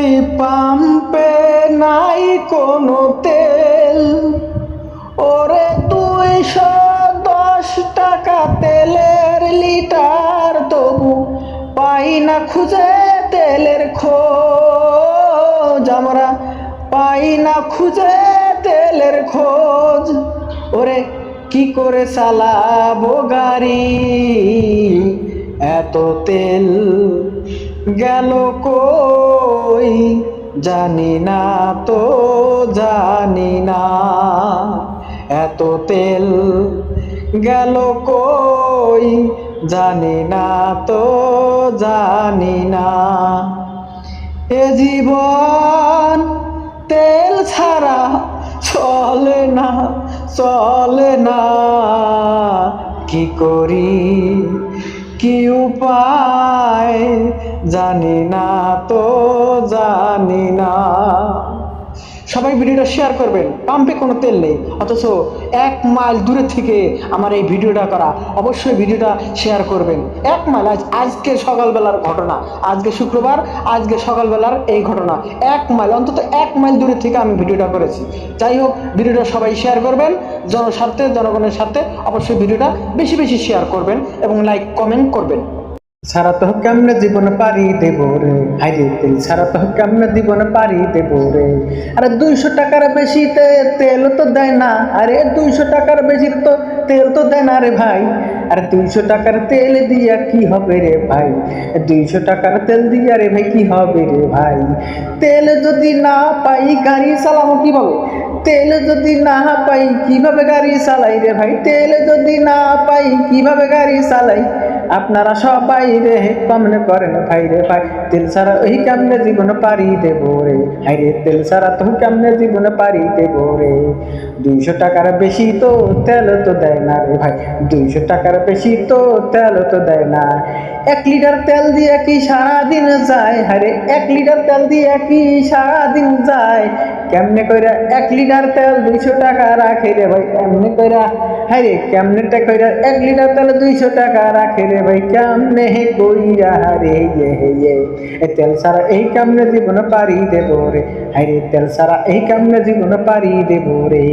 ওই পাম্পে নাই কোনো তেল, ওরে 210 টাকা তেলের লিটার, তবু পাই না খুঁজে তেলের খোঁজ, আমরা পাই না খুঁজে তেলের খোঁজ। ওরে কি করে চালাবো গাড়ি, এত তেল গেল কই, জানি না তো জানি না, এত তেল গেল কই, জানি না তো জানি না। এ জীবন তেল ছাড়া চলে না, চলে না, কি করি কি উপায়, জানি না তো জানি না। সবাই ভিডিওটা শেয়ার করবেন। পাম্পে কোনো তেল নেই, অথচ 1 মাইল দূরে থেকে আমার এই ভিডিওটা করা। অবশ্যই ভিডিওটা শেয়ার করবেন। 1 মাইল, আজকে সকালবেলার ঘটনা, আজকে শুক্রবার, আজকে সকালবেলার এই ঘটনা। 1 মাইল, অন্তত 1 মাইল দূরে থেকে আমি ভিডিওটা করেছি। যাই হোক, ভিডিওটা সবাই শেয়ার করবেন, জনস্বার্থে, জনগণের স্বার্থে অবশ্যই ভিডিওটা বেশি বেশি শেয়ার করবেন এবং লাইক কমেন্ট করবেন। সারা তো কেমনে জীবন পারি দেব রে, হাইরে তেল সারা তো কেমনে জীবন পারি দেব রে। আরে 200 টাকার বেশিতে তেল তো দেয় না, আরে 200 টাকার বেশি তো তেল তো দেয় না রে ভাই। আর 200 টাকার তেল দিয়া কি হবে রে ভাই, 200 টাকার তেল দিয়া রে ভাই কি হবে রে ভাই। তেল যদি না পাই গাড়ি চালাবো কিভাবে, তেল যদি না পাই কিভাবে গাড়ি চালাই রে ভাই, তেল যদি না পাই কিভাবে গাড়ি চালাই। আপনারা সবাই রে কমনে করেন ভাই রে ভাই, তেল ছাড়া ওই কেমনে জীবন পারি দেব রে, হাইরে তেল ছাড়া তো কেমনে জীবন পারি দেব রে। 200 টাকার বেশি তো তেল তো দেয় না রে ভাই, 200 টাকার বেশি তো তেল তো দেয় না। 1 লিটার তেল দিয়ে কি সারাদিন যায়, হারে 1 লিটার তেল দিয়ে কি সারাদিন যায়। কেমনে কইরা 1 লিটার তেল 200 টাকা রাখে রে ভাই, এমনি কইরা হারে কেমনে কইরা 1 লিটার তেল 200 টাকা রাখে রে ভাই, কেমনে কইরা রে তেল ছাড়া এই কেমনে জীবন পারি দেব রে, হারে তেল ছাড়া এই কেমনে জীবন পারি দেব রে।